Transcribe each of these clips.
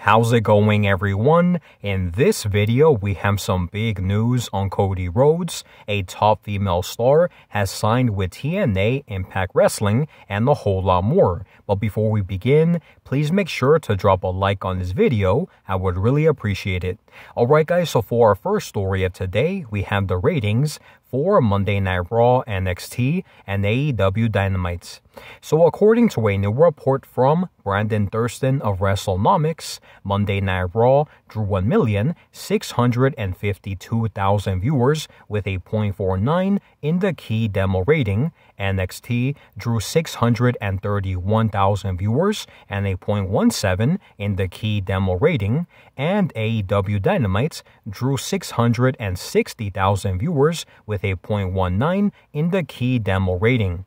How's it going, everyone? In this video, we have some big news on Cody Rhodes. A top female star has signed with TNA, Impact Wrestling, and a whole lot more. But before we begin, please make sure to drop a like on this video. I would really appreciate it. Alright guys, so for our first story of today, we have the ratings for Monday Night Raw, NXT, and AEW Dynamite. So according to a new report from Thurston of WrestleNomics, Monday Night Raw drew 1,652,000 viewers with a 0.49 in the key demo rating. NXT drew 631,000 viewers and a 0.17 in the key demo rating, and AEW Dynamite drew 660,000 viewers with a 0.19 in the key demo rating.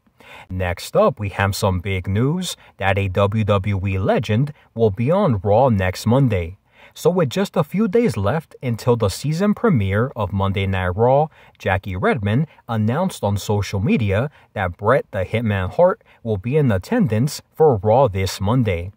Next up, we have some big news that a WWE legend will be on Raw next Monday. So with just a few days left until the season premiere of Monday Night Raw, Jackie Redmond announced on social media that Bret the Hitman Hart will be in attendance for Raw this Monday.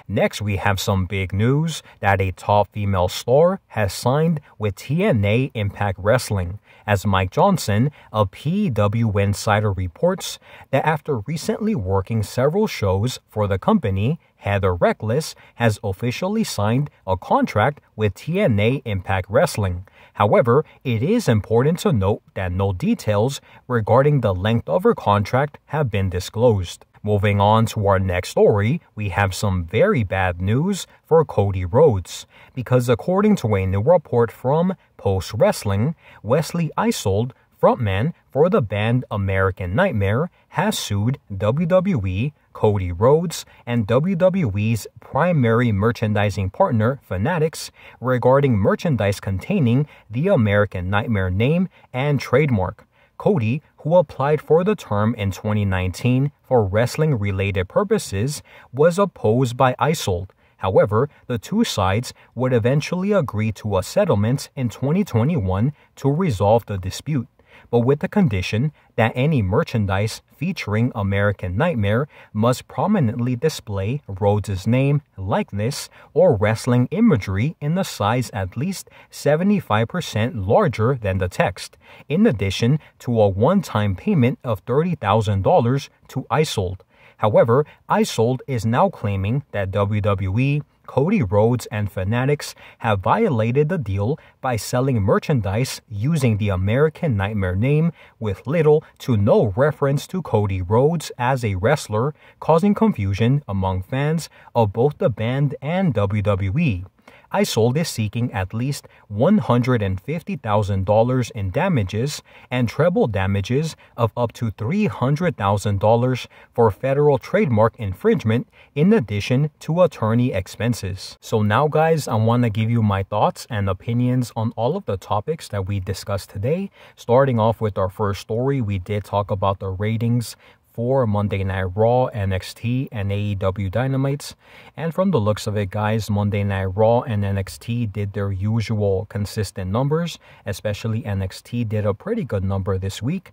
Next, we have some big news that a top female star has signed with TNA Impact Wrestling, as Mike Johnson, a PW insider, reports that after recently working several shows for the company, Heather Reckless has officially signed a contract with TNA Impact Wrestling. However, it is important to note that no details regarding the length of her contract have been disclosed. Moving on to our next story, we have some very bad news for Cody Rhodes, because according to a new report from Post Wrestling, Wesley Isold, frontman for the band American Nightmare, has sued WWE, Cody Rhodes, and WWE's primary merchandising partner, Fanatics, regarding merchandise containing the American Nightmare name and trademark. Cody, who applied for the term in 2019 for wrestling-related purposes, was opposed by Isold. However, the two sides would eventually agree to a settlement in 2021 to resolve the dispute, but with the condition that any merchandise featuring American Nightmare must prominently display Rhodes' name, likeness, or wrestling imagery in a size at least 75% larger than the text, in addition to a one-time payment of $30,000 to Isold. However, Isold is now claiming that WWE, Cody Rhodes, and Fanatics have violated the deal by selling merchandise using the American Nightmare name with little to no reference to Cody Rhodes as a wrestler, causing confusion among fans of both the band and WWE. Isold is seeking at least $150,000 in damages and treble damages of up to $300,000 for federal trademark infringement, in addition to attorney expenses. So now guys, I want to give you my thoughts and opinions on all of the topics that we discussed today. Starting off with our first story, we did talk about the ratings for Monday Night Raw, NXT, and AEW Dynamite. And from the looks of it, guys, Monday Night Raw and NXT did their usual consistent numbers. Especially NXT did a pretty good number this week.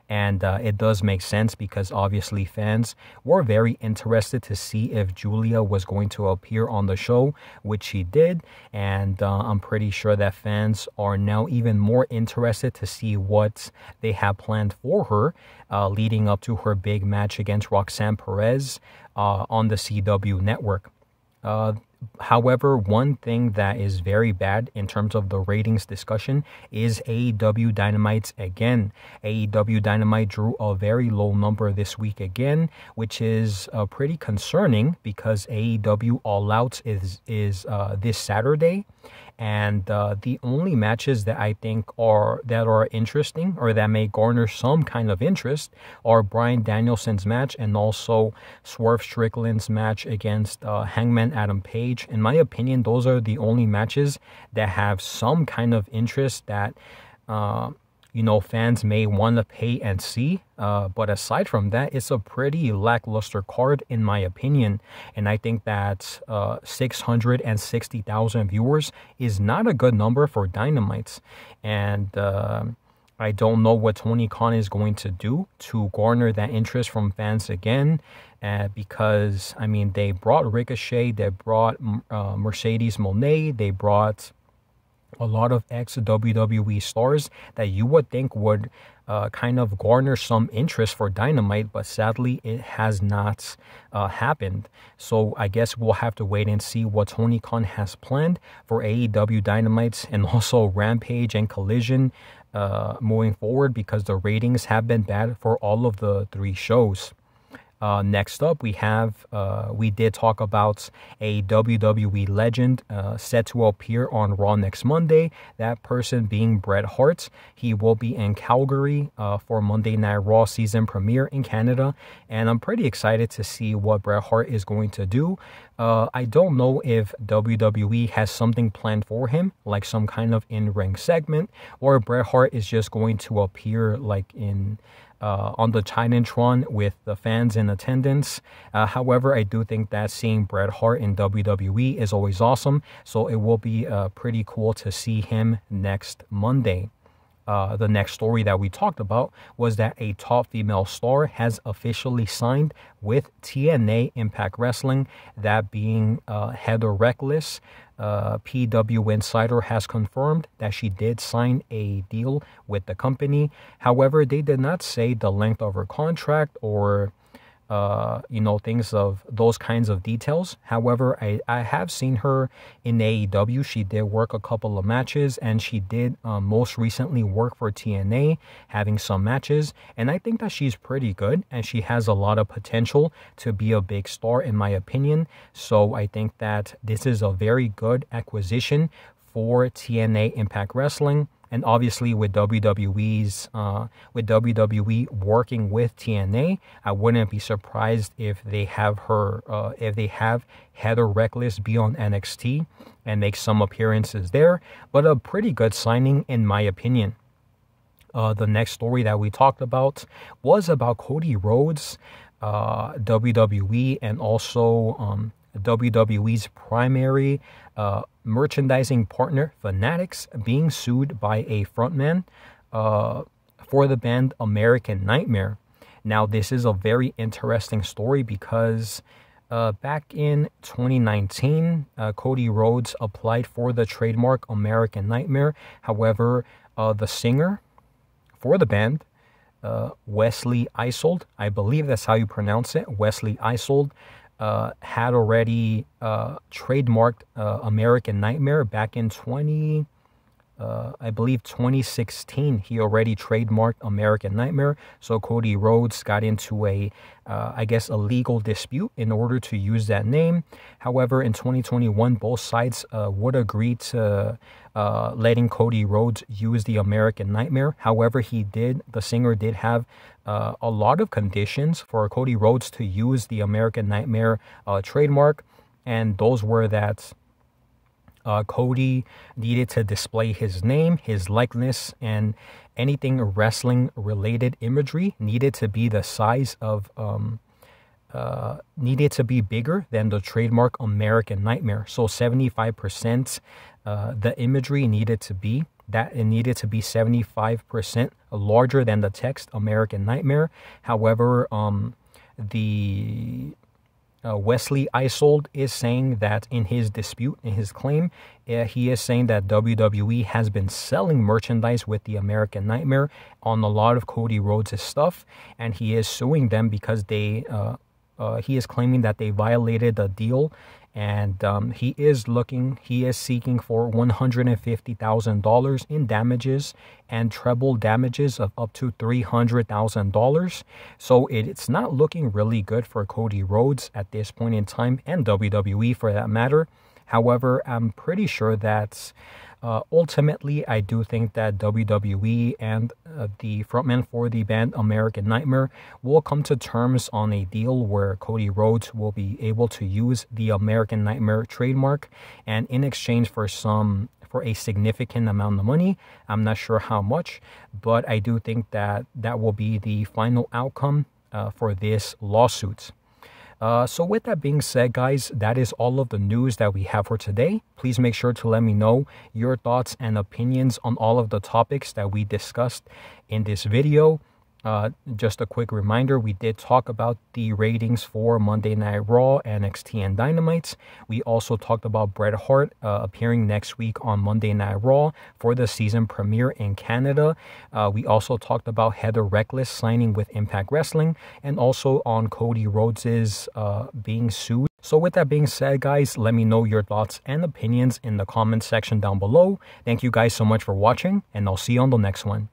And it does make sense because obviously fans were very interested to see if Julia was going to appear on the show, which she did. And I'm pretty sure that fans are now even more interested to see what they have planned for her leading up to her big match against Roxanne Perez on the CW network. However, one thing that is very bad in terms of the ratings discussion is AEW Dynamite again. AEW Dynamite drew a very low number this week again, which is pretty concerning because AEW All Out is this Saturday. And the only matches that I think are interesting or that may garner some kind of interest are Bryan Danielson's match and also Swerve Strickland's match against Hangman Adam Page. In my opinion, those are the only matches that have some kind of interest that fans may want to pay and see. But aside from that, it's a pretty lackluster card in my opinion. And I think that 660,000 viewers is not a good number for Dynamite. And I don't know what Tony Khan is going to do to garner that interest from fans again. because, I mean, they brought Ricochet, they brought Mercedes Moné, they brought a lot of ex-WWE stars that you would think would kind of garner some interest for Dynamite, but sadly it has not happened. So I guess we'll have to wait and see what Tony Khan has planned for AEW Dynamite and also Rampage and Collision moving forward, because the ratings have been bad for all of the 3 shows. Next up, we did talk about a WWE legend set to appear on Raw next Monday. That person being Bret Hart. He will be in Calgary for Monday Night Raw season premiere in Canada. And I'm pretty excited to see what Bret Hart is going to do. I don't know if WWE has something planned for him, like some kind of in-ring segment, or Bret Hart is just going to appear like in on the Titantron with the fans in attendance. However, I do think that seeing Bret Hart in WWE is always awesome, so it will be pretty cool to see him next Monday. The next story that we talked about was that a top female star has officially signed with TNA Impact Wrestling, that being Heather Reckless. PW Insider has confirmed that she did sign a deal with the company. However, they did not say the length of her contract or things of those kinds of details. However, I have seen her in AEW. She did work a couple of matches, and she did most recently work for TNA, having some matches. And I think that she's pretty good, and she has a lot of potential to be a big star, in my opinion. So I think that this is a very good acquisition for TNA Impact Wrestling. And obviously with WWE working with TNA, I wouldn't be surprised if they have Heather Reckless be on NXT and make some appearances there. But a pretty good signing, in my opinion. The next story that we talked about was about Cody Rhodes, WWE, and also WWE's primary merchandising partner, Fanatics, being sued by a frontman for the band American Nightmare. Now, this is a very interesting story because back in 2019, Cody Rhodes applied for the trademark American Nightmare. However, the singer for the band, Wesley Isold, I believe that's how you pronounce it, Wesley Isold, had already trademarked American Nightmare back in 2016. He already trademarked American Nightmare. So Cody Rhodes got into a legal dispute in order to use that name. However, in 2021, both sides would agree to letting Cody Rhodes use the American Nightmare. However, the singer did have a lot of conditions for Cody Rhodes to use the American Nightmare trademark, and those were that Cody needed to display his name, his likeness, and anything wrestling related imagery needed to be the size of needed to be bigger than the trademark American Nightmare. So 75% the imagery needed to be 75% larger than the text American Nightmare. However, Wesley Isold is saying that in his dispute, in his claim, he is saying that WWE has been selling merchandise with the American Nightmare on a lot of Cody Rhodes' stuff, and he is suing them because he is claiming that they violated the deal, and he is seeking for $150,000 in damages and treble damages of up to $300,000. So it's not looking really good for Cody Rhodes at this point in time, and WWE for that matter. However, I'm pretty sure that ultimately, I do think that WWE and the frontman for the band American Nightmare will come to terms on a deal where Cody Rhodes will be able to use the American Nightmare trademark, and in exchange for a significant amount of money. I'm not sure how much, but I do think that will be the final outcome for this lawsuit. So with that being said, guys, that is all of the news that we have for today. Please make sure to let me know your thoughts and opinions on all of the topics that we discussed in this video. Just a quick reminder, we did talk about the ratings for Monday Night Raw, NXT, and Dynamite. We also talked about Bret Hart appearing next week on Monday Night Raw for the season premiere in Canada. We also talked about Heather Reckless signing with Impact Wrestling, and also on Cody Rhodes' being sued. So with that being said, guys, let me know your thoughts and opinions in the comments section down below. Thank you guys so much for watching, and I'll see you on the next one.